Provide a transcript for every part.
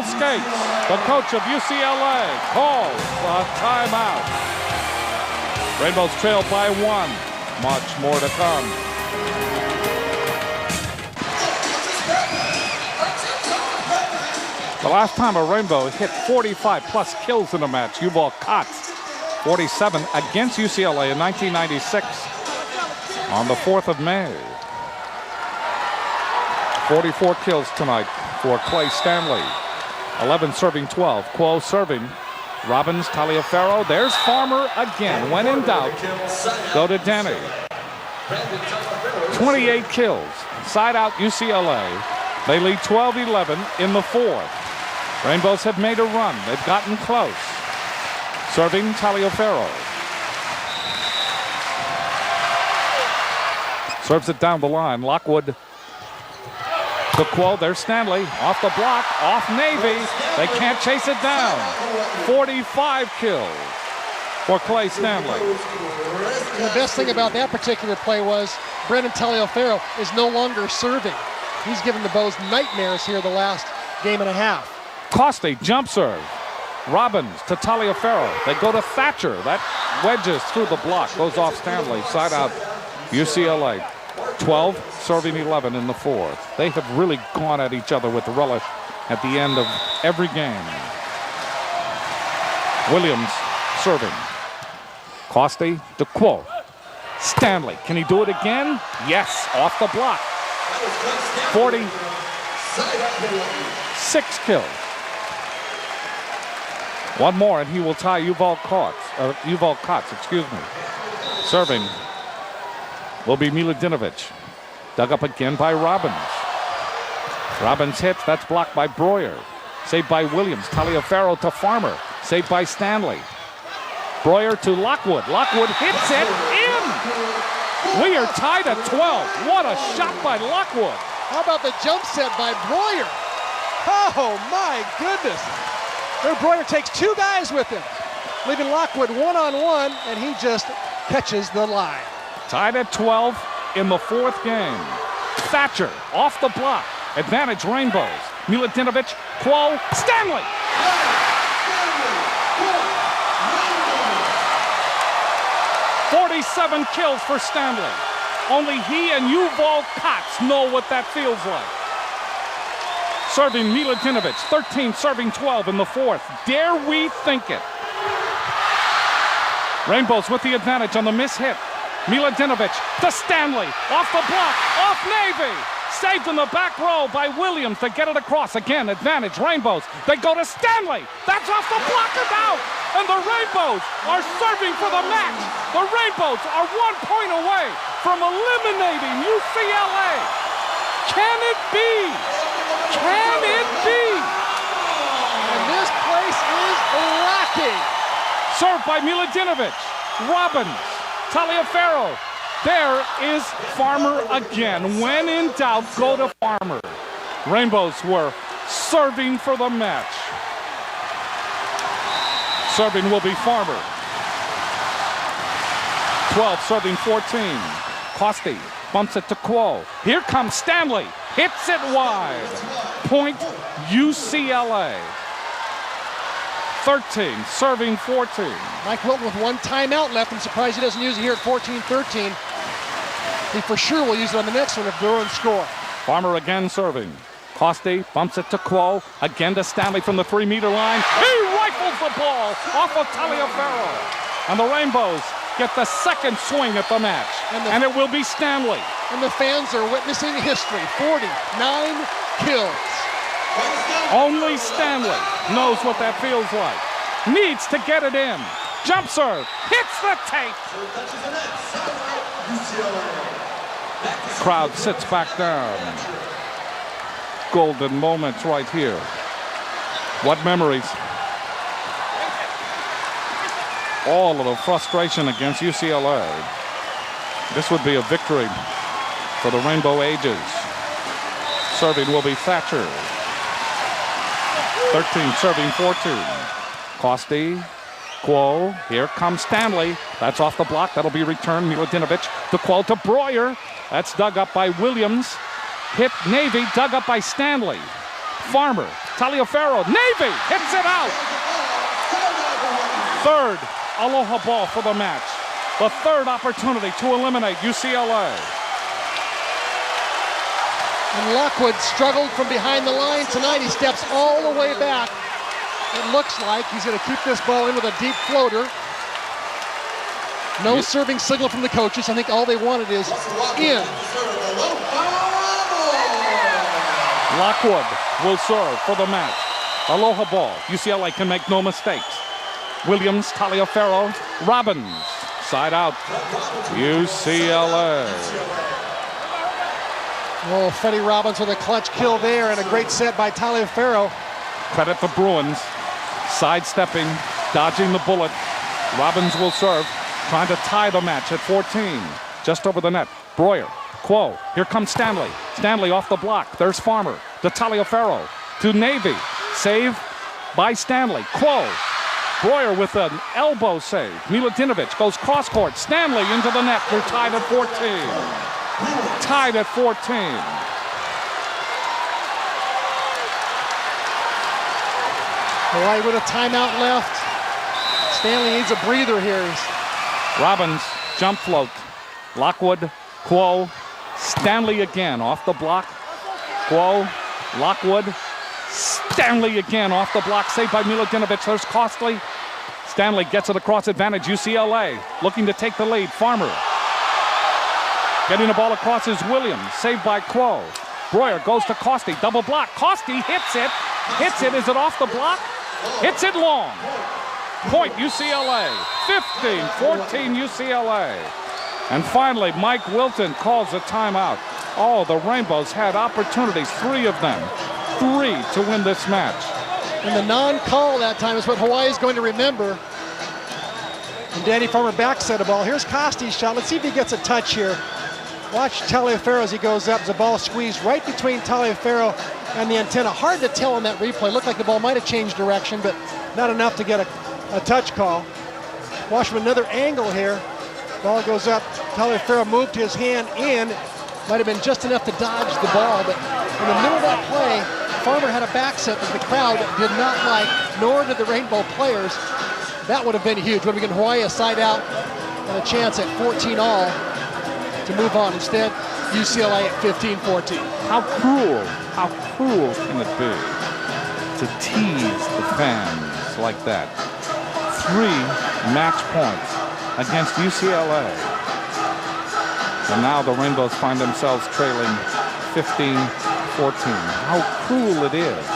Skates, the coach of UCLA, calls a timeout. Rainbows trail by 1. Much more to come. The last time a Rainbow hit 45-plus kills in a match, Yuval Katz, 47 against UCLA in 1996 on the 4th of May. 44 kills tonight for Clay Stanley. 11 serving 12. Quo serving. Robbins, Taliaferro. There's Farmer again. When in doubt, go to Denny. 28 kills. Side out UCLA. They lead 12-11 in the 4th. Rainbows have made a run. They've gotten close. Serving Taliaferro. Serves it down the line. Lockwood to Quo. There's Stanley. Off the block. Off Navy. They can't chase it down. 45 kills for Clay Stanley. And the best thing about that particular play was Brendan Taliaferro is no longer serving. He's given the Bows nightmares here the last game and a half. Costi, jump serve. Robbins to Taliaferro. They go to Thatcher. That wedges through the block. Goes off Stanley. Side out UCLA. 12 serving 11 in the 4th. They have really gone at each other with relish at the end of every game. Williams serving. Costi to Quo. Stanley, can he do it again? Yes, off the block. 46 kills. One more and he will tie Yuval Katz, excuse me. Serving will be Milutinovic. Dug up again by Robbins. Robbins hits, that's blocked by Breuer. Saved by Williams. Taliaferro to Farmer. Saved by Stanley. Breuer to Lockwood. Lockwood hits it in! We are tied at 12. What a shot by Lockwood. How about the jump set by Breuer? Oh my goodness. Breuer takes 2 guys with him, leaving Lockwood one-on-one, and he just catches the line. Tied at 12 in the 4th game. Thatcher off the block. Advantage Rainbows. Milutinovic, Quo, Stanley. "47 kills for Stanley. Only he and Yuval Katz know what that feels like. Serving Milutinovic, 13 serving 12 in the 4th. Dare we think it? Rainbows with the advantage on the miss hit. Milutinovic to Stanley, off the block, off Navy. Saved in the back row by Williams to get it across. Again, advantage, Rainbows. They go to Stanley. That's off the block and out. And the Rainbows are serving for the match. The Rainbows are 1 point away from eliminating UCLA. Can it be? Can it be? And this place is rocking. Served by Milutinovic. Robbins. Taliaferro. There is Farmer again. When in doubt, go to Farmer. Rainbows were serving for the match. Serving will be Farmer. 12 serving 14. Costi bumps it to Quo. Here comes Stanley. Hits it wide. Point UCLA. 13 serving 14. Mike Wilton with 1 timeout left. I'm surprised he doesn't use it here at 14-13. He for sure will use it on the next one if Bruins score. Farmer again serving. Costi bumps it to Quo. Again to Stanley from the 3-meter line. He rifles the ball off of Taliaferro. And the Rainbows get the second swing at the match. And it will be Stanley. And the fans are witnessing history. 49 kills. Only Stanley knows what that feels like. Needs to get it in. Jump serve. Hits the tape. Crowd sits back down. Golden moments right here. What memories. All of the frustration against UCLA. This would be a victory for the Rainbow Ages. Serving will be Thatcher. 13 serving 14. Costi, Quo, here comes Stanley. That's off the block, that'll be returned. Milutinovic, the Quo to Breuer. That's dug up by Williams. Hit Navy, dug up by Stanley. Farmer, Taliaferro, Navy hits it out. Third Aloha ball for the match. The third opportunity to eliminate UCLA. And Lockwood struggled from behind the line tonight. He steps all the way back. It looks like he's going to keep this ball in with a deep floater. No serving signal from the coaches. I think all they wanted is in. Lockwood will serve for the match. Aloha ball. UCLA can make no mistakes. Williams, Taliaferro, Robbins. Side out. UCLA. Oh, Freddie Robbins with a clutch kill there and a great set by Taliaferro. Credit the Bruins. Sidestepping, dodging the bullet. Robbins will serve, trying to tie the match at 14. Just over the net. Breuer, Quo. Here comes Stanley. Stanley off the block. There's Farmer. To Taliaferro. To Navy. Save by Stanley. Quo. Breuer with an elbow save. Milutinovic goes cross court. Stanley into the net. We're tied at 14. Tied at 14. Hawaii with a timeout left. Stanley needs a breather here. Robbins, jump float. Lockwood, Quo. Stanley again off the block. Quo, Lockwood. Stanley again off the block. Saved by Milutinovic. There's Costly. Stanley gets it across advantage. UCLA looking to take the lead. Farmer. Getting the ball across is Williams. Saved by Quo. Breuer goes to Costi. Double block. Costi hits it. Hits it. Is it off the block? Hits it long. Point UCLA. 15-14 UCLA. And finally, Mike Wilton calls a timeout. Oh, the Rainbows had opportunities, 3 of them. 3 to win this match. And the non-call that time is what Hawaii is going to remember. And Danny Farmer backset a ball. Here's Costi's shot. Let's see if he gets a touch here. Watch Taliaferro as he goes up. The ball squeezed right between Taliaferro and the antenna. Hard to tell on that replay. Looked like the ball might have changed direction, but not enough to get a touch call. Watch from another angle here. Ball goes up. Taliaferro moved his hand in. Might have been just enough to dodge the ball, but in the middle of that play, Farmer had a back set that the crowd did not like, nor did the Rainbow players. That would have been huge. Would have given Hawaii a side out and a chance at 14 all to move on. Instead, UCLA at 15-14. How cruel can it be to tease the fans like that? 3 match points against UCLA. And now the Rainbows find themselves trailing 15-14. How cruel it is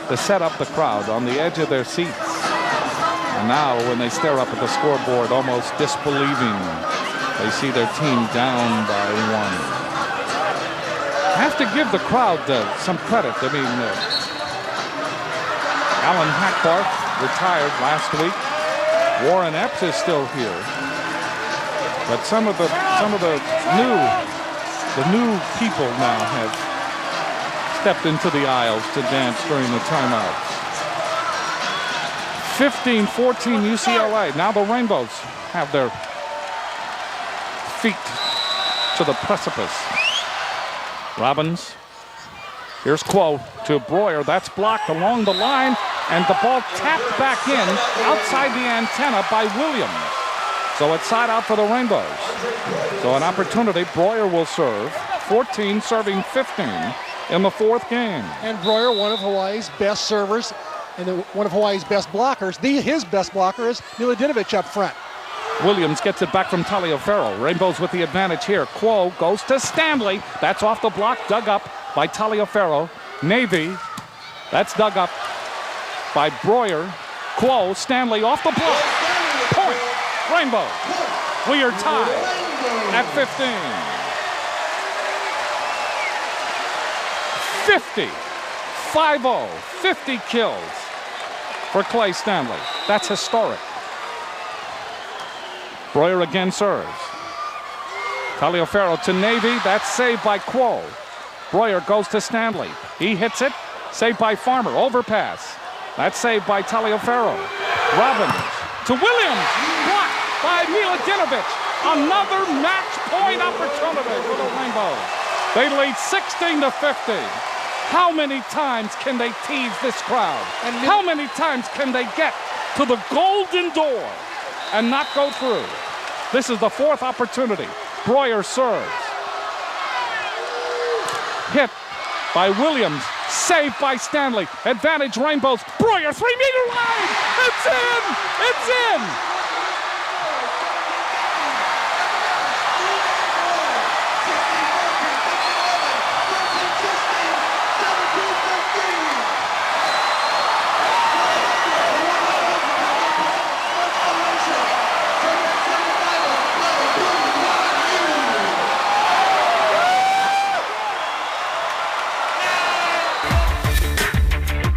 to set up the crowd on the edge of their seats. And now when they stare up at the scoreboard, almost disbelieving, they see their team down by 1. I have to give the crowd some credit. I mean, Alan Hackbarth retired last week. Warren Epps is still here. But some of the new people now have stepped into the aisles to dance during the timeouts. 15-14 UCLA. Now the Rainbows have their feet to the precipice. Robbins. Here's Quo to Breuer. That's blocked along the line, and the ball tapped back in outside the antenna by Williams. So it's side out for the Rainbows. So an opportunity. Breuer will serve. 14 serving 15 in the 4th game. And Breuer, one of Hawaii's best servers and one of Hawaii's best blockers. His best blocker is Milutinovic up front. Williams gets it back from Taliaferro. Rainbows with the advantage here. Quo goes to Stanley. That's off the block, dug up by Taliaferro. Navy, that's dug up by Breuer. Quo, Stanley off the block. Point, Rainbow. We are tied at 15. 50, 5-0, 50 kills for Clay Stanley. That's historic. Breuer again serves. Taliaferro to Navy. That's saved by Quo. Breuer goes to Stanley. He hits it. Saved by Farmer. Overpass. That's saved by Taliaferro. Robbins to Williams. Blocked by Milutinovic. Another match point opportunity for the Rainbows. They lead 16-15. How many times can they tease this crowd? And How many times can they get to the golden door and not go through? This is the fourth opportunity. Breuer serves. Hit by Williams. Saved by Stanley. Advantage Rainbows. Breuer, 3-meter line. It's in. It's in.